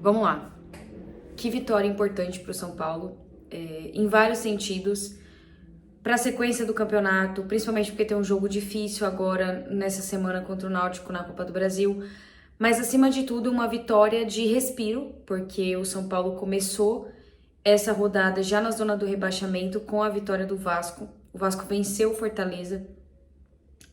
Vamos lá. Que vitória importante para o São Paulo, em vários sentidos, para a sequência do campeonato, principalmente porque tem um jogo difícil agora nessa semana contra o Náutico na Copa do Brasil, mas acima de tudo uma vitória de respiro, porque o São Paulo começou essa rodada já na zona do rebaixamento com a vitória do Vasco. O Vasco venceu o Fortaleza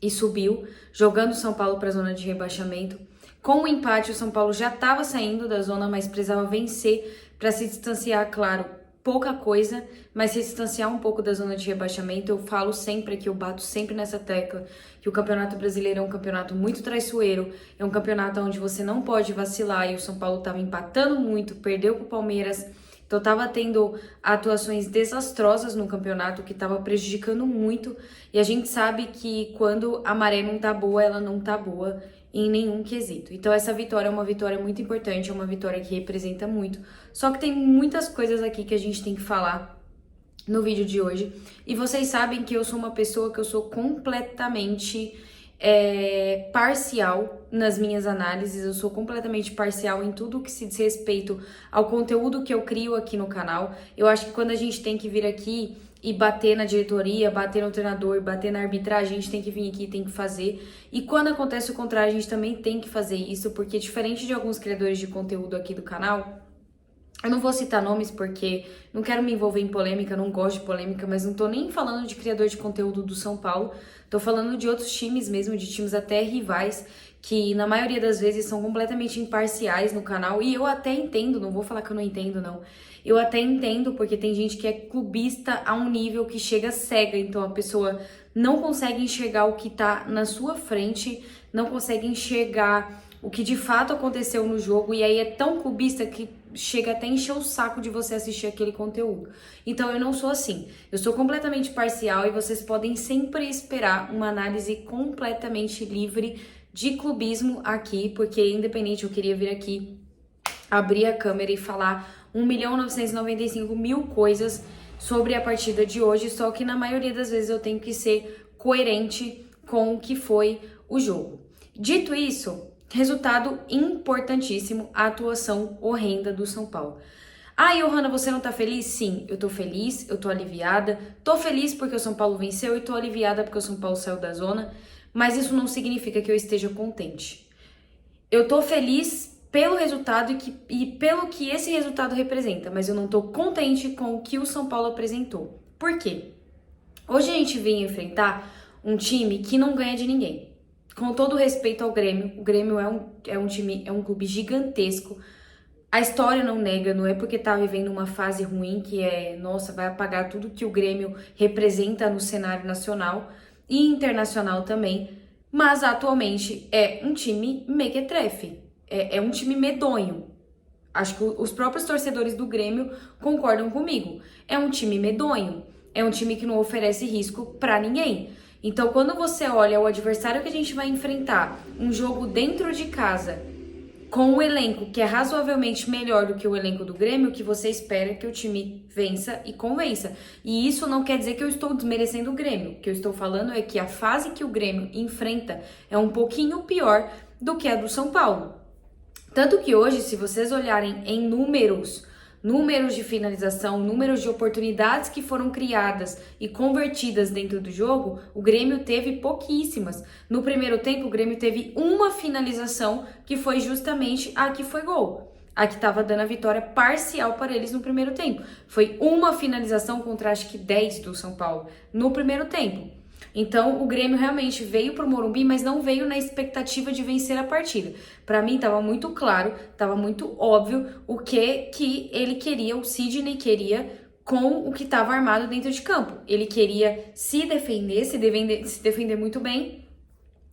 e subiu, jogando o São Paulo para a zona de rebaixamento. Com o empate, o São Paulo já estava saindo da zona, mas precisava vencer para se distanciar, claro, pouca coisa, mas se distanciar um pouco da zona de rebaixamento. Eu falo sempre que eu bato sempre nessa tecla que o Campeonato Brasileiro é um campeonato muito traiçoeiro, é um campeonato onde você não pode vacilar, e o São Paulo estava empatando muito, perdeu para o Palmeiras, então estava tendo atuações desastrosas no campeonato que estava prejudicando muito, e a gente sabe que quando a maré não tá boa, ela não tá boa em nenhum quesito. Então essa vitória é uma vitória muito importante, é uma vitória que representa muito. Só que tem muitas coisas aqui que a gente tem que falar no vídeo de hoje. E vocês sabem que eu sou uma pessoa que eu sou completamente parcial nas minhas análises, eu sou completamente parcial em tudo que se diz respeito ao conteúdo que eu crio aqui no canal. Eu acho que quando a gente tem que vir aqui e bater na diretoria, bater no treinador, bater na arbitragem, a gente tem que vir aqui e tem que fazer. E quando acontece o contrário, a gente também tem que fazer isso, porque diferente de alguns criadores de conteúdo aqui do canal, eu não vou citar nomes porque não quero me envolver em polêmica, não gosto de polêmica, mas não tô nem falando de criador de conteúdo do São Paulo, tô falando de outros times mesmo, de times até rivais, que na maioria das vezes são completamente imparciais no canal, e eu até entendo, não vou falar que eu não entendo não, eu até entendo porque tem gente que é clubista a um nível que chega cega, então a pessoa não consegue enxergar o que tá na sua frente, não consegue enxergar o que de fato aconteceu no jogo, e aí é tão clubista que chega até a encher o saco de você assistir aquele conteúdo. Então eu não sou assim, eu sou completamente parcial e vocês podem sempre esperar uma análise completamente livre de clubismo aqui, porque independente, eu queria vir aqui, abrir a câmera e falar 1.995.000 coisas sobre a partida de hoje, só que na maioria das vezes eu tenho que ser coerente com o que foi o jogo. Dito isso, resultado importantíssimo, a atuação horrenda do São Paulo. Ah, Johanna, você não tá feliz? Sim, eu tô feliz, eu tô aliviada. Tô feliz porque o São Paulo venceu e tô aliviada porque o São Paulo saiu da zona, mas isso não significa que eu esteja contente. Eu tô feliz pelo resultado e pelo que esse resultado representa, mas eu não tô contente com o que o São Paulo apresentou. Por quê? Hoje a gente vem enfrentar um time que não ganha de ninguém. Com todo respeito ao Grêmio, o Grêmio é um time, é um clube gigantesco. A história não nega, não é porque tá vivendo uma fase ruim que nossa, vai apagar tudo que o Grêmio representa no cenário nacional e internacional também. Mas atualmente é um time mequetrefe, é um time medonho. Acho que os próprios torcedores do Grêmio concordam comigo. É um time medonho, é um time que não oferece risco pra ninguém. Então, quando você olha o adversário que a gente vai enfrentar, um jogo dentro de casa, com um elenco que é razoavelmente melhor do que o elenco do Grêmio, que você espera que o time vença e convença. E isso não quer dizer que eu estou desmerecendo o Grêmio. O que eu estou falando é que a fase que o Grêmio enfrenta é um pouquinho pior do que a do São Paulo. Tanto que hoje, se vocês olharem em números de finalização, números de oportunidades que foram criadas e convertidas dentro do jogo, o Grêmio teve pouquíssimas. No primeiro tempo, o Grêmio teve uma finalização que foi justamente a que foi gol. A que estava dando a vitória parcial para eles no primeiro tempo. Foi uma finalização contra acho que 10 do São Paulo no primeiro tempo. Então, o Grêmio realmente veio pro Morumbi, mas não veio na expectativa de vencer a partida. Para mim, estava muito claro, estava muito óbvio o que ele queria, o Sidney queria com o que estava armado dentro de campo. Ele queria se defender muito bem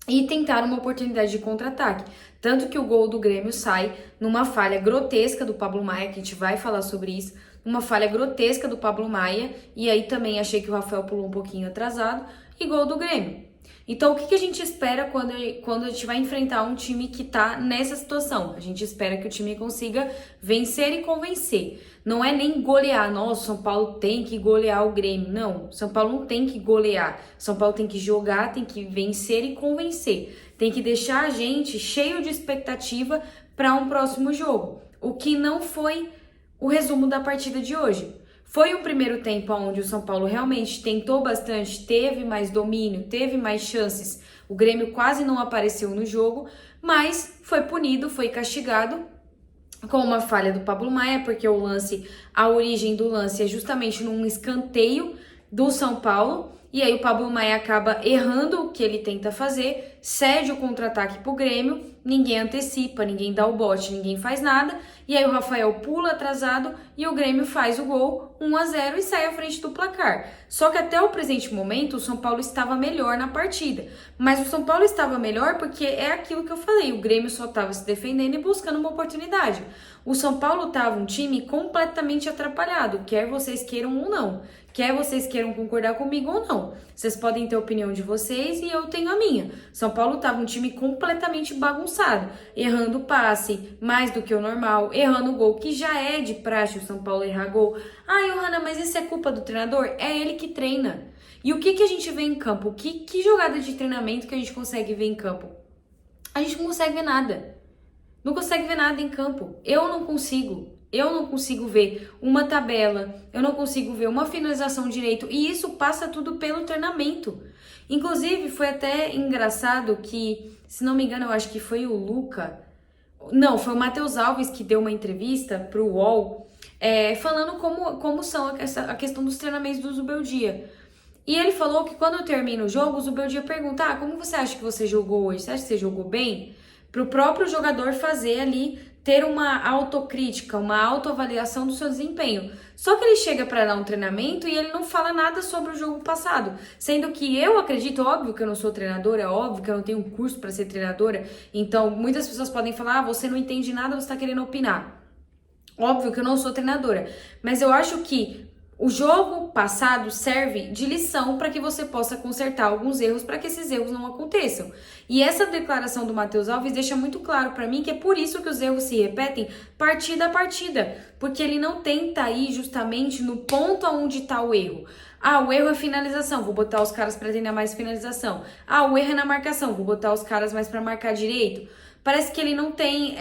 e tentar uma oportunidade de contra-ataque. Tanto que o gol do Grêmio sai numa falha grotesca do Pablo Maia, que a gente vai falar sobre isso, uma falha grotesca do Pablo Maia, e aí também achei que o Rafael pulou um pouquinho atrasado, e gol do Grêmio. Então, o que a gente espera quando a gente vai enfrentar um time que tá nessa situação? A gente espera que o time consiga vencer e convencer. Não é nem golear. Nossa, São Paulo tem que golear o Grêmio. Não, São Paulo não tem que golear. São Paulo tem que jogar, tem que vencer e convencer. Tem que deixar a gente cheio de expectativa para um próximo jogo. o que não foi o resumo da partida de hoje. Foi um primeiro tempo onde o São Paulo realmente tentou bastante, teve mais domínio, teve mais chances. O Grêmio quase não apareceu no jogo, mas foi punido, foi castigado com uma falha do Pablo Maia, porque a origem do lance é justamente num escanteio do São Paulo. E aí o Pablo Maia acaba errando o que ele tenta fazer, cede o contra-ataque pro Grêmio, ninguém antecipa, ninguém dá o bote, ninguém faz nada. E aí o Rafael pula atrasado e o Grêmio faz o gol 1-0 e sai à frente do placar. Só que até o presente momento o São Paulo estava melhor na partida. Mas o São Paulo estava melhor porque é aquilo que eu falei, o Grêmio só estava se defendendo e buscando uma oportunidade. O São Paulo estava um time completamente atrapalhado, quer vocês queiram ou não. Quer vocês queiram concordar comigo ou não. Vocês podem ter a opinião de vocês e eu tenho a minha. São Paulo estava um time completamente bagunçado, errando passe mais do que o normal, errando gol, que já é de praxe o São Paulo errar gol. Ai, Johanna, mas isso é culpa do treinador? É ele que treina. E o que a gente vê em campo? Que jogada de treinamento que a gente consegue ver em campo? A gente não consegue ver nada. Não consegue ver nada em campo. Eu não consigo ver uma tabela, eu não consigo ver uma finalização direito, e isso passa tudo pelo treinamento. Inclusive, foi até engraçado que, se não me engano, eu acho que foi o Luca, não, foi o Matheus Alves que deu uma entrevista pro UOL, falando como são a questão dos treinamentos do Zubeldia. E ele falou que quando termina o jogo, o Zubeldia pergunta, como você acha que você jogou hoje? Você acha que você jogou bem? Para o próprio jogador fazer ali, ter uma autocrítica, uma autoavaliação do seu desempenho. Só que ele chega para dar um treinamento e ele não fala nada sobre o jogo passado. Sendo que eu acredito, óbvio que eu não sou treinadora, é óbvio que eu não tenho um curso para ser treinadora. Então, muitas pessoas podem falar, você não entende nada, você está querendo opinar. Óbvio que eu não sou treinadora. Mas eu acho que o jogo passado serve de lição para que você possa consertar alguns erros, para que esses erros não aconteçam. E essa declaração do Matheus Alves deixa muito claro para mim que é por isso que os erros se repetem partida a partida, porque ele não tenta ir justamente no ponto onde está o erro. O erro é finalização, vou botar os caras para treinar mais finalização. O erro é na marcação, vou botar os caras mais para marcar direito. Parece que ele não tem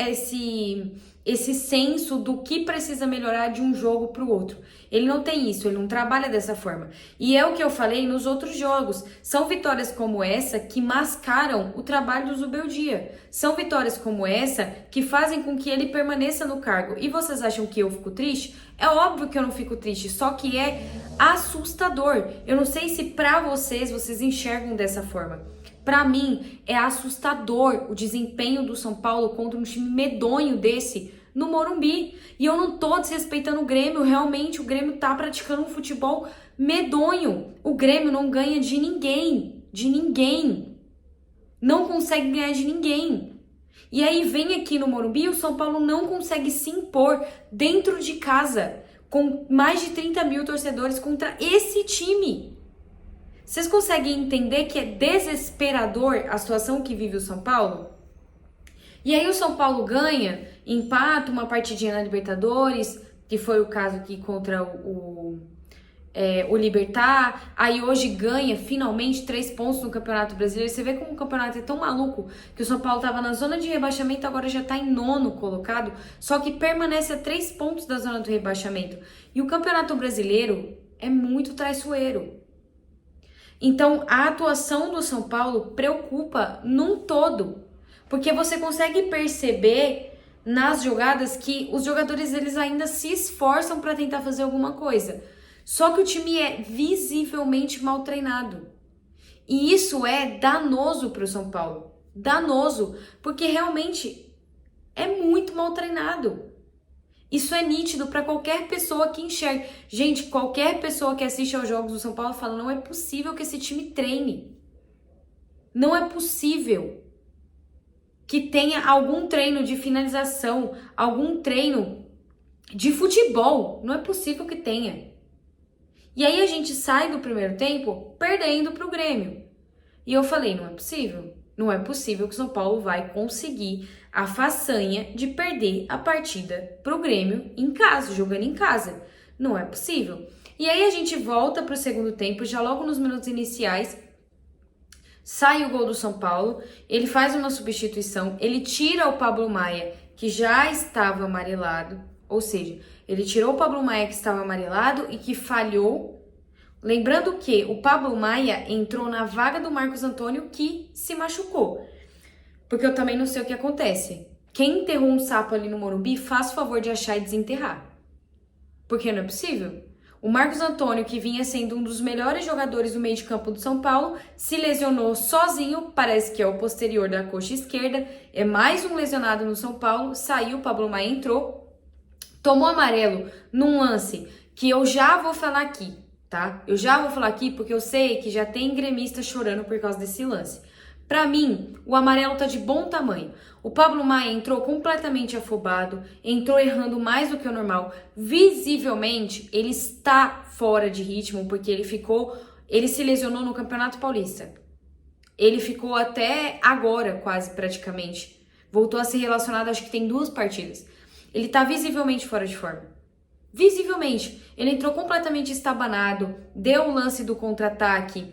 esse senso do que precisa melhorar de um jogo para o outro. Ele não tem isso, ele não trabalha dessa forma. E é o que eu falei nos outros jogos. São vitórias como essa que mascaram o trabalho do Zubeldia. São vitórias como essa que fazem com que ele permaneça no cargo. E vocês acham que eu fico triste? É óbvio que eu não fico triste, só que é assustador. Eu não sei se para vocês enxergam dessa forma. Para mim, é assustador o desempenho do São Paulo contra um time medonho desse no Morumbi. E eu não tô desrespeitando o Grêmio, realmente o Grêmio tá praticando um futebol medonho. O Grêmio não ganha de ninguém, Não consegue ganhar de ninguém. E aí vem aqui no Morumbi e o São Paulo não consegue se impor dentro de casa, com mais de 30 mil torcedores contra esse time. Vocês conseguem entender que é desesperador a situação que vive o São Paulo? E aí o São Paulo ganha, empata uma partidinha na Libertadores, que foi o caso aqui contra o Libertad. Aí hoje ganha finalmente 3 pontos no Campeonato Brasileiro. Você vê como o campeonato é tão maluco que o São Paulo estava na zona de rebaixamento, agora já está em 9º colocado, só que permanece a 3 pontos da zona do rebaixamento. E o Campeonato Brasileiro é muito traiçoeiro. Então, a atuação do São Paulo preocupa num todo, porque você consegue perceber nas jogadas que os jogadores eles ainda se esforçam para tentar fazer alguma coisa. Só que o time é visivelmente mal treinado. E isso é danoso para o São Paulo. Danoso, porque realmente é muito mal treinado. Isso é nítido para qualquer pessoa que enxergue. Gente, qualquer pessoa que assiste aos jogos do São Paulo fala, não é possível que esse time treine. Não é possível que tenha algum treino de finalização, algum treino de futebol. Não é possível que tenha. E aí a gente sai do primeiro tempo perdendo para o Grêmio. E eu falei, não é possível. Não é possível que o São Paulo vai conseguir a façanha de perder a partida pro Grêmio em casa, jogando em casa. Não é possível. E aí a gente volta pro segundo tempo, já logo nos minutos iniciais, sai o gol do São Paulo, ele faz uma substituição, ele tira o Pablo Maia, que já estava amarelado, ou seja, ele tirou o Pablo Maia que estava amarelado e que falhou. Lembrando que o Pablo Maia entrou na vaga do Marcos Antônio que se machucou. Porque eu também não sei o que acontece. Quem enterrou um sapo ali no Morumbi, faz o favor de achar e desenterrar. Porque não é possível. O Marcos Antônio, que vinha sendo um dos melhores jogadores do meio de campo do São Paulo, se lesionou sozinho, parece que é o posterior da coxa esquerda, é mais um lesionado no São Paulo, saiu, o Pablo Maia entrou, tomou amarelo num lance que eu já vou falar aqui, tá? Eu já vou falar aqui porque eu sei que já tem gremista chorando por causa desse lance. Pra mim, o amarelo tá de bom tamanho. O Pablo Maia entrou completamente afobado, entrou errando mais do que o normal. Visivelmente, ele está fora de ritmo porque ele se lesionou no Campeonato Paulista. Ele ficou até agora, quase praticamente. Voltou a ser relacionado, acho que tem 2 partidas. Ele tá visivelmente fora de forma. Visivelmente. Ele entrou completamente estabanado, deu o lance do contra-ataque,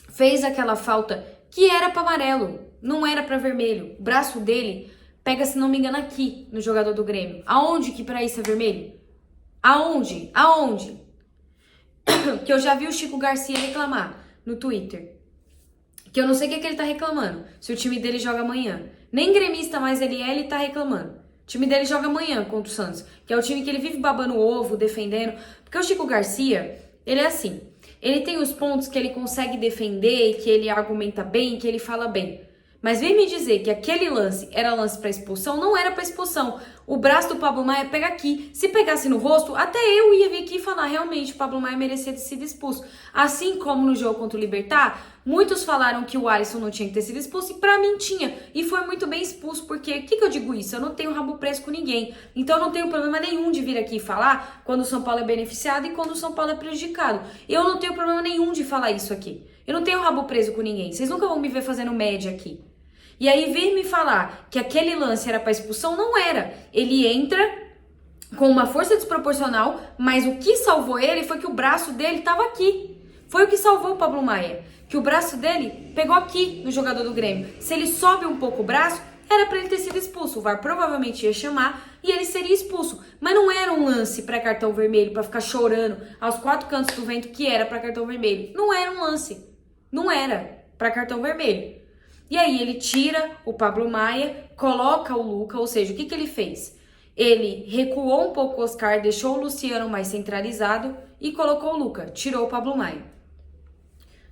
fez aquela falta que era para amarelo, não era para vermelho. O braço dele pega, se não me engano, aqui no jogador do Grêmio. Aonde que para isso é vermelho? Aonde? Aonde? Que eu já vi o Chico Garcia reclamar no Twitter. Que eu não sei o que ele tá reclamando. Se o time dele joga amanhã. Nem gremista mais ele tá reclamando. O time dele joga amanhã contra o Santos. Que é o time que ele vive babando o ovo, defendendo. Porque o Chico Garcia, ele é assim. Ele tem os pontos que ele consegue defender, que ele argumenta bem, que ele fala bem. Mas vem me dizer que aquele lance era lance para expulsão, não era para expulsão. O braço do Pablo Maia pega aqui. Se pegasse no rosto, até eu ia vir aqui e falar, realmente, o Pablo Maia merecia ter sido expulso. Assim como no jogo contra o Libertad, muitos falaram que o Alisson não tinha que ter sido expulso, e pra mim tinha. E foi muito bem expulso, porque, o que eu digo isso? Eu não tenho rabo preso com ninguém. Então eu não tenho problema nenhum de vir aqui e falar quando o São Paulo é beneficiado e quando o São Paulo é prejudicado. Eu não tenho problema nenhum de falar isso aqui. Eu não tenho rabo preso com ninguém. Vocês nunca vão me ver fazendo média aqui. E aí vir me falar que aquele lance era para expulsão, não era. Ele entra com uma força desproporcional, mas o que salvou ele foi que o braço dele estava aqui. Foi o que salvou o Pablo Maia. Que o braço dele pegou aqui no jogador do Grêmio. Se ele sobe um pouco o braço, era para ele ter sido expulso. O VAR provavelmente ia chamar e ele seria expulso. Mas não era um lance para cartão vermelho, para ficar chorando aos 4 cantos do vento que era para cartão vermelho. Não era um lance. Não era para cartão vermelho. E aí ele tira o Pablo Maia, coloca o Luca, ou seja, o que ele fez? Ele recuou um pouco o Oscar, deixou o Luciano mais centralizado e colocou o Luca, tirou o Pablo Maia.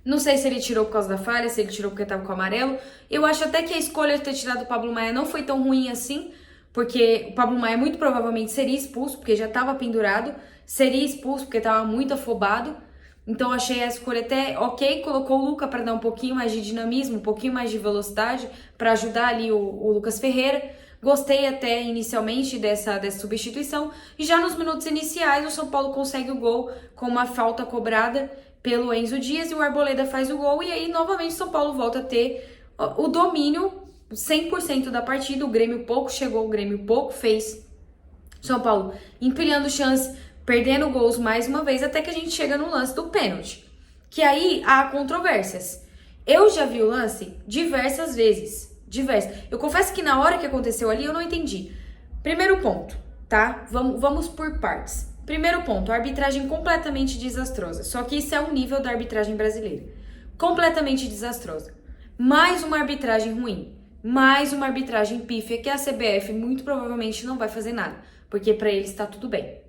Não sei se ele tirou por causa da falha, se ele tirou porque estava com o amarelo. Eu acho até que a escolha de ter tirado o Pablo Maia não foi tão ruim assim, porque o Pablo Maia muito provavelmente seria expulso, porque já estava pendurado, seria expulso porque estava muito afobado. Então achei a escolha até ok, colocou o Luca para dar um pouquinho mais de dinamismo, um pouquinho mais de velocidade, para ajudar ali o Lucas Ferreira. Gostei até inicialmente dessa substituição. E já nos minutos iniciais o São Paulo consegue o gol com uma falta cobrada pelo Enzo Dias e o Arboleda faz o gol. E aí novamente o São Paulo volta a ter o domínio 100% da partida. O Grêmio pouco chegou, o Grêmio pouco fez. São Paulo empilhando chance, perdendo gols mais uma vez, até que a gente chega no lance do pênalti. Que aí há controvérsias. Eu já vi o lance diversas vezes. Eu confesso que na hora que aconteceu ali eu não entendi. Primeiro ponto, tá? Vamos por partes. Primeiro ponto, a arbitragem completamente desastrosa. Só que isso é um nível da arbitragem brasileira. Completamente desastrosa. Mais uma arbitragem ruim. Mais uma arbitragem pífia que a CBF muito provavelmente não vai fazer nada. Porque pra eles tá tudo bem.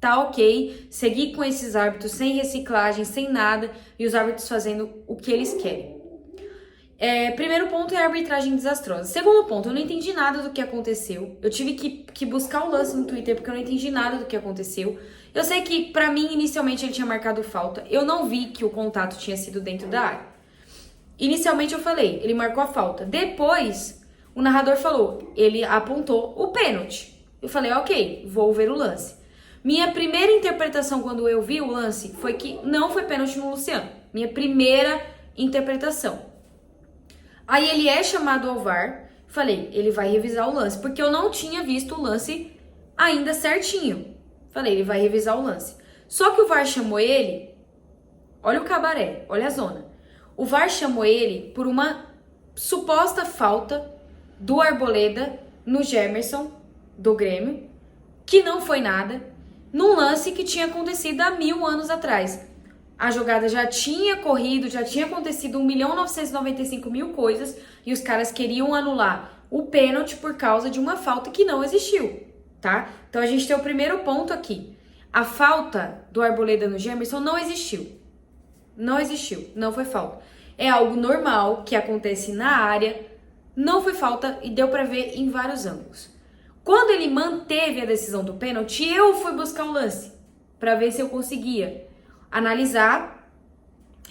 Tá ok, seguir com esses árbitros sem reciclagem, sem nada, e os árbitros fazendo o que eles querem. Primeiro ponto é a arbitragem desastrosa. Segundo ponto, eu não entendi nada do que aconteceu. Eu tive que buscar o lance no Twitter porque eu não entendi nada do que aconteceu. Eu sei que, pra mim, inicialmente ele tinha marcado falta. Eu não vi que o contato tinha sido dentro da área. Inicialmente eu falei, ele marcou a falta. Depois, o narrador falou, ele apontou o pênalti. Eu falei, ok, vou ver o lance. Minha primeira interpretação quando eu vi o lance foi que não foi pênalti no Luciano. Minha primeira interpretação. Aí ele é chamado ao VAR. Falei, ele vai revisar o lance. Porque eu não tinha visto o lance ainda certinho. Falei, ele vai revisar o lance. Só que o VAR chamou ele. Olha o cabaré, olha a zona. O VAR chamou ele por uma suposta falta do Arboleda no Gemerson, do Grêmio, que não foi nada, num lance que tinha acontecido há 1000 anos atrás. A jogada já tinha corrido, já tinha acontecido 1.995.000 coisas e os caras queriam anular o pênalti por causa de uma falta que não existiu, tá? Então a gente tem o primeiro ponto aqui. A falta do Arboleda no Gemerson não existiu. Não existiu, não foi falta. É algo normal que acontece na área, não foi falta e deu pra ver em vários ângulos. Quando ele manteve a decisão do pênalti, eu fui buscar o lance pra ver se eu conseguia analisar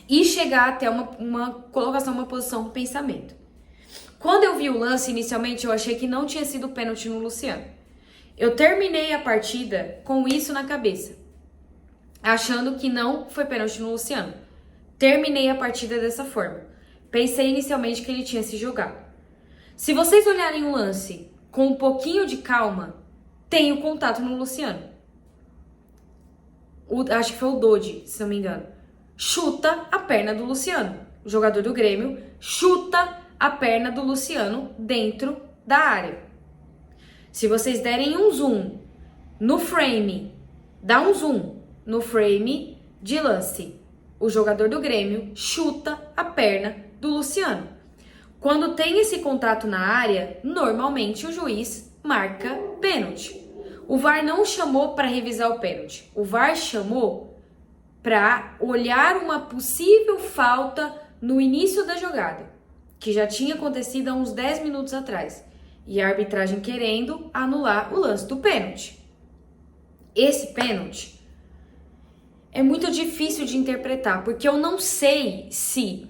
e chegar até uma colocação, uma posição, um pensamento. Quando eu vi o lance, inicialmente, eu achei que não tinha sido pênalti no Luciano. Eu terminei a partida com isso na cabeça, achando que não foi pênalti no Luciano. Terminei a partida dessa forma. Pensei inicialmente que ele tinha se jogado. Se vocês olharem o lance com um pouquinho de calma, tem o contato no Luciano. Acho que foi o Dodi, se não me engano. Chuta a perna do Luciano. O jogador do Grêmio chuta a perna do Luciano dentro da área. Se vocês derem um zoom no frame, dá um zoom no frame de lance. O jogador do Grêmio chuta a perna do Luciano. Quando tem esse contato na área, normalmente o juiz marca pênalti. O VAR não chamou para revisar o pênalti. O VAR chamou para olhar uma possível falta no início da jogada, que já tinha acontecido há uns 10 minutos atrás. E a arbitragem querendo anular o lance do pênalti. Esse pênalti é muito difícil de interpretar, porque eu não sei se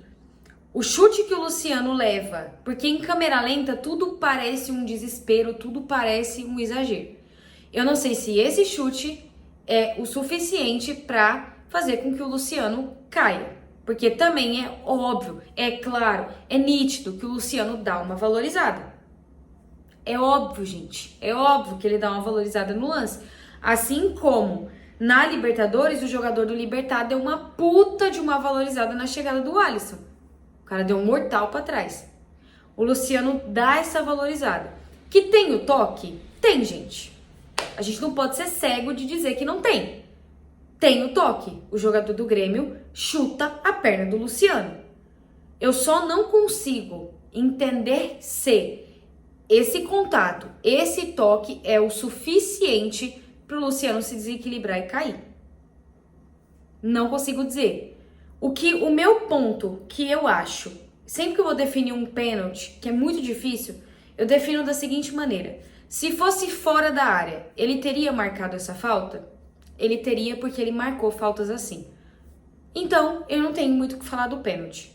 o chute que o Luciano leva, porque em câmera lenta tudo parece um desespero, tudo parece um exagero. Eu não sei se esse chute é o suficiente para fazer com que o Luciano caia. Porque também é óbvio, é claro, é nítido que o Luciano dá uma valorizada. É óbvio, gente. É óbvio que ele dá uma valorizada no lance. Assim como na Libertadores, o jogador do Libertad deu uma puta de uma valorizada na chegada do Alisson. O cara deu um mortal pra trás. O Luciano dá essa valorizada. Que tem o toque? Tem, gente. A gente não pode ser cego de dizer que não tem. Tem o toque. O jogador do Grêmio chuta a perna do Luciano. Eu só não consigo entender se esse contato, esse toque é o suficiente para o Luciano se desequilibrar e cair. Não consigo dizer. O meu ponto que eu acho, sempre que eu vou definir um pênalti, que é muito difícil, eu defino da seguinte maneira. Se fosse fora da área, ele teria marcado essa falta? Ele teria, porque ele marcou faltas assim. Então, eu não tenho muito o que falar do pênalti.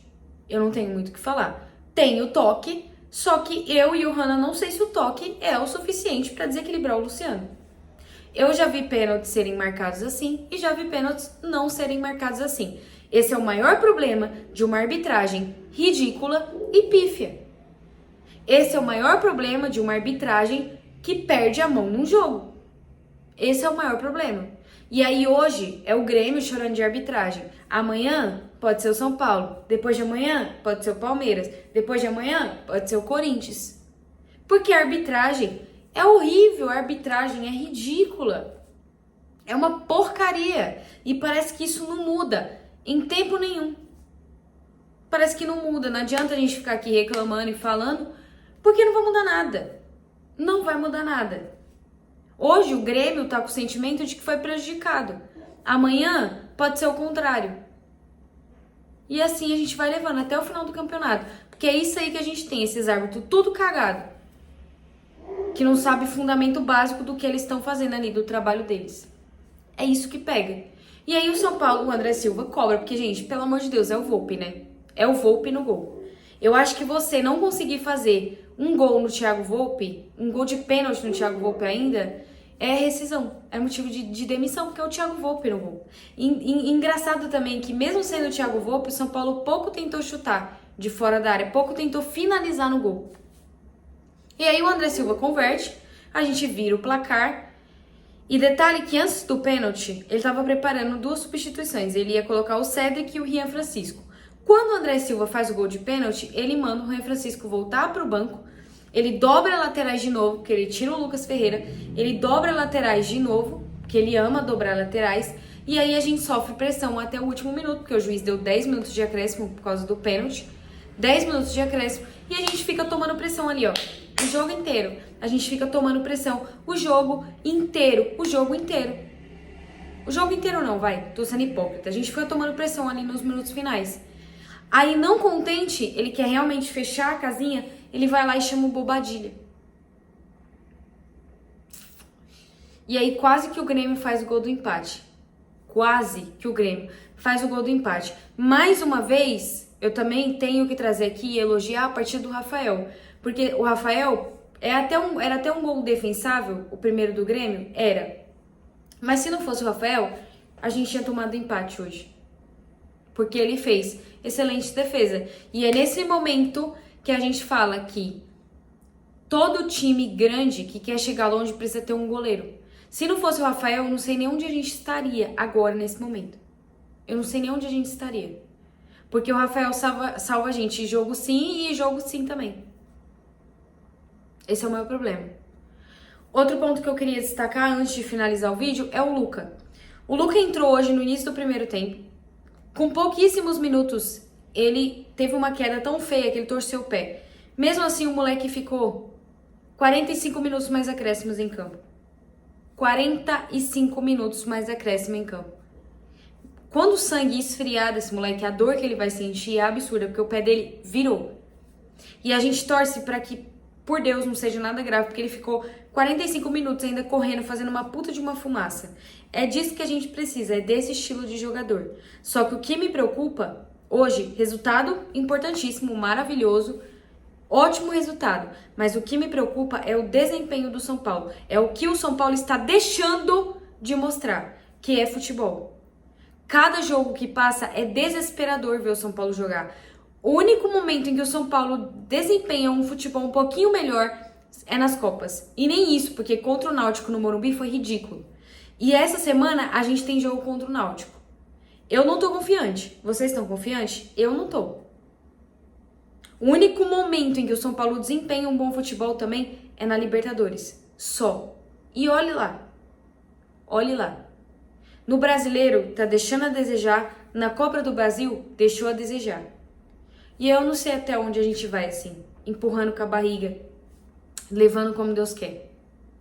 Eu não tenho muito o que falar. Tem o toque, só que eu e o Hanna não sei se o toque é o suficiente para desequilibrar o Luciano. Eu já vi pênaltis serem marcados assim e já vi pênaltis não serem marcados assim. Esse é o maior problema de uma arbitragem ridícula e pífia. Esse é o maior problema de uma arbitragem que perde a mão num jogo. Esse é o maior problema. E aí hoje é o Grêmio chorando de arbitragem. Amanhã pode ser o São Paulo. Depois de amanhã pode ser o Palmeiras. Depois de amanhã pode ser o Corinthians. Porque a arbitragem é horrível, a arbitragem é ridícula. É uma porcaria. E parece que isso não muda em tempo nenhum. Parece que não muda. Não adianta a gente ficar aqui reclamando e falando, porque não vai mudar nada. Não vai mudar nada. Hoje o Grêmio tá com o sentimento de que foi prejudicado. Amanhã pode ser o contrário. E assim a gente vai levando até o final do campeonato. Porque é isso aí que a gente tem, esses árbitros tudo cagado. Que não sabe o fundamento básico do que eles estão fazendo ali, do trabalho deles. É isso que pega. E aí o São Paulo, o André Silva, cobra. Porque, gente, pelo amor de Deus, é o Volpi, né? É o Volpi no gol. Eu acho que você não conseguir fazer um gol no Thiago Volpi, um gol de pênalti no Thiago Volpi ainda, é rescisão, é motivo de demissão, porque é o Thiago Volpi no gol. Engraçado também que mesmo sendo o Thiago Volpi, o São Paulo pouco tentou chutar de fora da área, pouco tentou finalizar no gol. E aí o André Silva converte, a gente vira o placar, e detalhe que antes do pênalti, ele estava preparando 2 substituições, ele ia colocar o Cédric e o Rian Francisco. Quando o André Silva faz o gol de pênalti, ele manda o Rian Francisco voltar para o banco ele dobra laterais de novo, porque ele tira o Lucas Ferreira, ele dobra laterais de novo, porque ele ama dobrar laterais, e aí a gente sofre pressão até o último minuto, porque o juiz deu 10 minutos de acréscimo por causa do pênalti, 10 minutos de acréscimo, e a gente fica tomando pressão ali, ó, o jogo inteiro. A gente fica tomando pressão o jogo inteiro, o jogo inteiro. O jogo inteiro não, vai, tô sendo hipócrita. A gente fica tomando pressão ali nos minutos finais. Aí, não contente, ele quer realmente fechar a casinha, ele vai lá e chama o Bobadilha. E aí, quase que o Grêmio faz o gol do empate. Quase que o Grêmio faz o gol do empate. Mais uma vez, eu também tenho que trazer aqui e elogiar a partida do Rafael. Porque o Rafael era até um gol defensável, o primeiro do Grêmio? Era. Mas se não fosse o Rafael, a gente tinha tomado empate hoje. Porque ele fez excelente defesa. E é nesse momento que a gente fala que todo time grande que quer chegar longe precisa ter um goleiro. Se não fosse o Rafael, eu não sei nem onde a gente estaria agora, nesse momento. Eu não sei nem onde a gente estaria. Porque o Rafael salva a gente jogo sim e jogo sim também. Esse é o meu problema. Outro ponto que eu queria destacar antes de finalizar o vídeo é o Luca. O Luca entrou hoje no início do primeiro tempo. Com pouquíssimos minutos, ele teve uma queda tão feia que ele torceu o pé. Mesmo assim, o moleque ficou 45 minutos mais acréscimos em campo. 45 minutos mais acréscimo em campo. Quando o sangue esfriar desse moleque, a dor que ele vai sentir é absurda, porque o pé dele virou. E a gente torce pra que, por Deus, não seja nada grave, porque ele ficou 45 minutos ainda correndo, fazendo uma puta de uma fumaça. É disso que a gente precisa, é desse estilo de jogador. Só que o que me preocupa hoje, resultado importantíssimo, maravilhoso, ótimo resultado. Mas o que me preocupa é o desempenho do São Paulo. É o que o São Paulo está deixando de mostrar, que é futebol. Cada jogo que passa é desesperador ver o São Paulo jogar. O único momento em que o São Paulo desempenha um futebol um pouquinho melhor é nas Copas. E nem isso, porque contra o Náutico no Morumbi foi ridículo. E essa semana a gente tem jogo contra o Náutico. Eu não tô confiante. Vocês estão confiantes? Eu não tô. O único momento em que o São Paulo desempenha um bom futebol também é na Libertadores. Só. E olhe lá. Olhe lá. No Brasileiro, tá deixando a desejar. Na Copa do Brasil, deixou a desejar. E eu não sei até onde a gente vai assim, empurrando com a barriga, levando como Deus quer.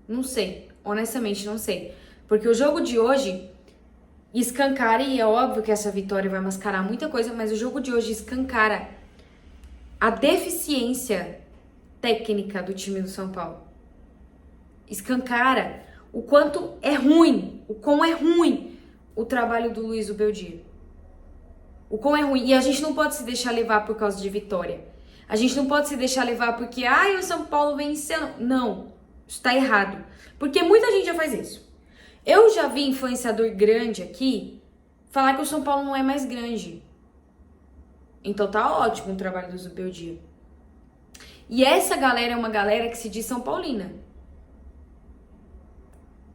Não sei, honestamente não sei. Porque o jogo de hoje escancara, e é óbvio que essa vitória vai mascarar muita coisa, mas o jogo de hoje escancara a deficiência técnica do time do São Paulo. Escancara o quanto é ruim, o quão é ruim o trabalho do Luiz Beldia. O quão é ruim. E a gente não pode se deixar levar por causa de vitória. A gente não pode se deixar levar porque, o São Paulo venceu. Não, isso tá errado. Porque muita gente já faz isso. Eu já vi influenciador grande aqui falar que o São Paulo não é mais grande. Então tá ótimo o trabalho do Zubeldia. E essa galera é uma galera que se diz São Paulina.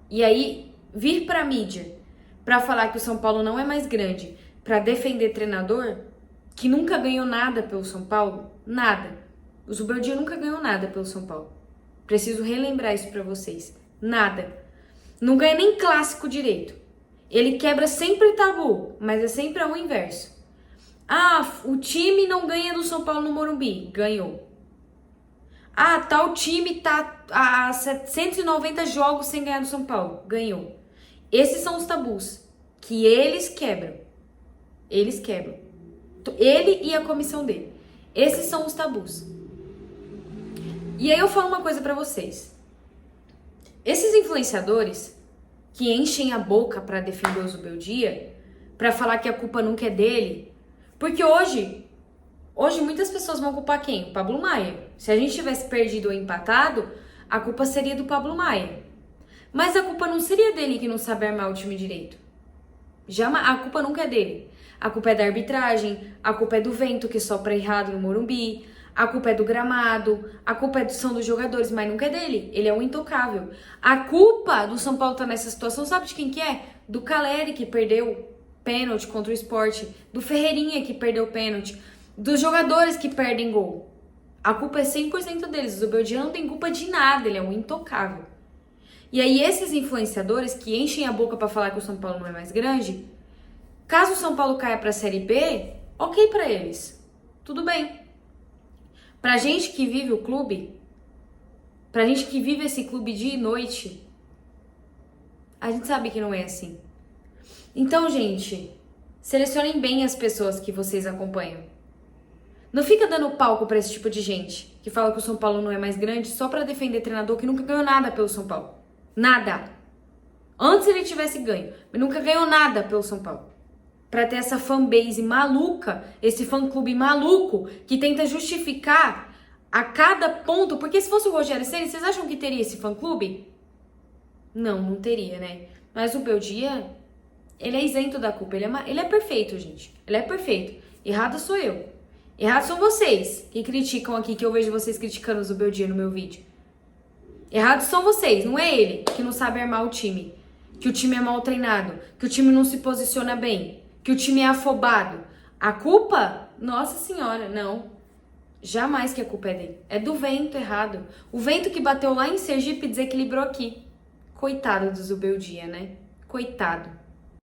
E aí, vir pra mídia pra falar que o São Paulo não é mais grande, pra defender treinador que nunca ganhou nada pelo São Paulo, nada. O Zubeldia nunca ganhou nada pelo São Paulo. Preciso relembrar isso pra vocês. Nada. Não ganha nem clássico direito. Ele quebra sempre tabu, mas é sempre ao inverso. O time não ganha do São Paulo no Morumbi. Ganhou. Tal time tá há 790 jogos sem ganhar do São Paulo. Ganhou. Esses são os tabus que eles quebram. Eles quebram. Ele e a comissão dele. Esses são os tabus. E aí eu falo uma coisa pra vocês. Esses influenciadores que enchem a boca pra defender o Zubeldia, pra falar que a culpa nunca é dele, porque hoje muitas pessoas vão culpar quem? O Pablo Maia. Se a gente tivesse perdido ou empatado, a culpa seria do Pablo Maia. Mas a culpa não seria dele que não sabe armar o time direito. A culpa nunca é dele. A culpa é da arbitragem, a culpa é do vento que sopra errado no Morumbi, a culpa é do gramado, a culpa são dos jogadores, mas nunca é dele. Ele é um intocável. A culpa do São Paulo estar nessa situação, sabe de quem que é? Do Caleri, que perdeu pênalti contra o Sport, do Ferreirinha, que perdeu pênalti, dos jogadores que perdem gol. A culpa é 100% deles. O Zubeldia não tem culpa de nada, ele é um intocável. E aí esses influenciadores que enchem a boca pra falar que o São Paulo não é mais grande, caso o São Paulo caia pra Série B, ok pra eles. Tudo bem. Pra gente que vive o clube, pra gente que vive esse clube dia e noite, a gente sabe que não é assim. Então, gente, selecionem bem as pessoas que vocês acompanham. Não fica dando palco pra esse tipo de gente que fala que o São Paulo não é mais grande só pra defender treinador que nunca ganhou nada pelo São Paulo. Nada. Antes ele tivesse ganho, mas nunca ganhou nada pelo São Paulo. Pra ter essa fanbase maluca, esse fã-clube maluco que tenta justificar a cada ponto. Porque se fosse o Rogério Ceni, vocês acham que teria esse fã-clube? Não, não teria, né? Mas o Beldia, ele é isento da culpa. Ele é perfeito, gente. Ele é perfeito. Errado sou eu. Errado são vocês que criticam aqui, que eu vejo vocês criticando o Zubeldia no meu vídeo. Errados são vocês, não é ele que não sabe armar o time. Que o time é mal treinado, que o time não se posiciona bem, que o time é afobado. A culpa? Nossa senhora, não. Jamais que a culpa é dele. É do vento errado. O vento que bateu lá em Sergipe desequilibrou aqui. Coitado do Zubeldia, né? Coitado.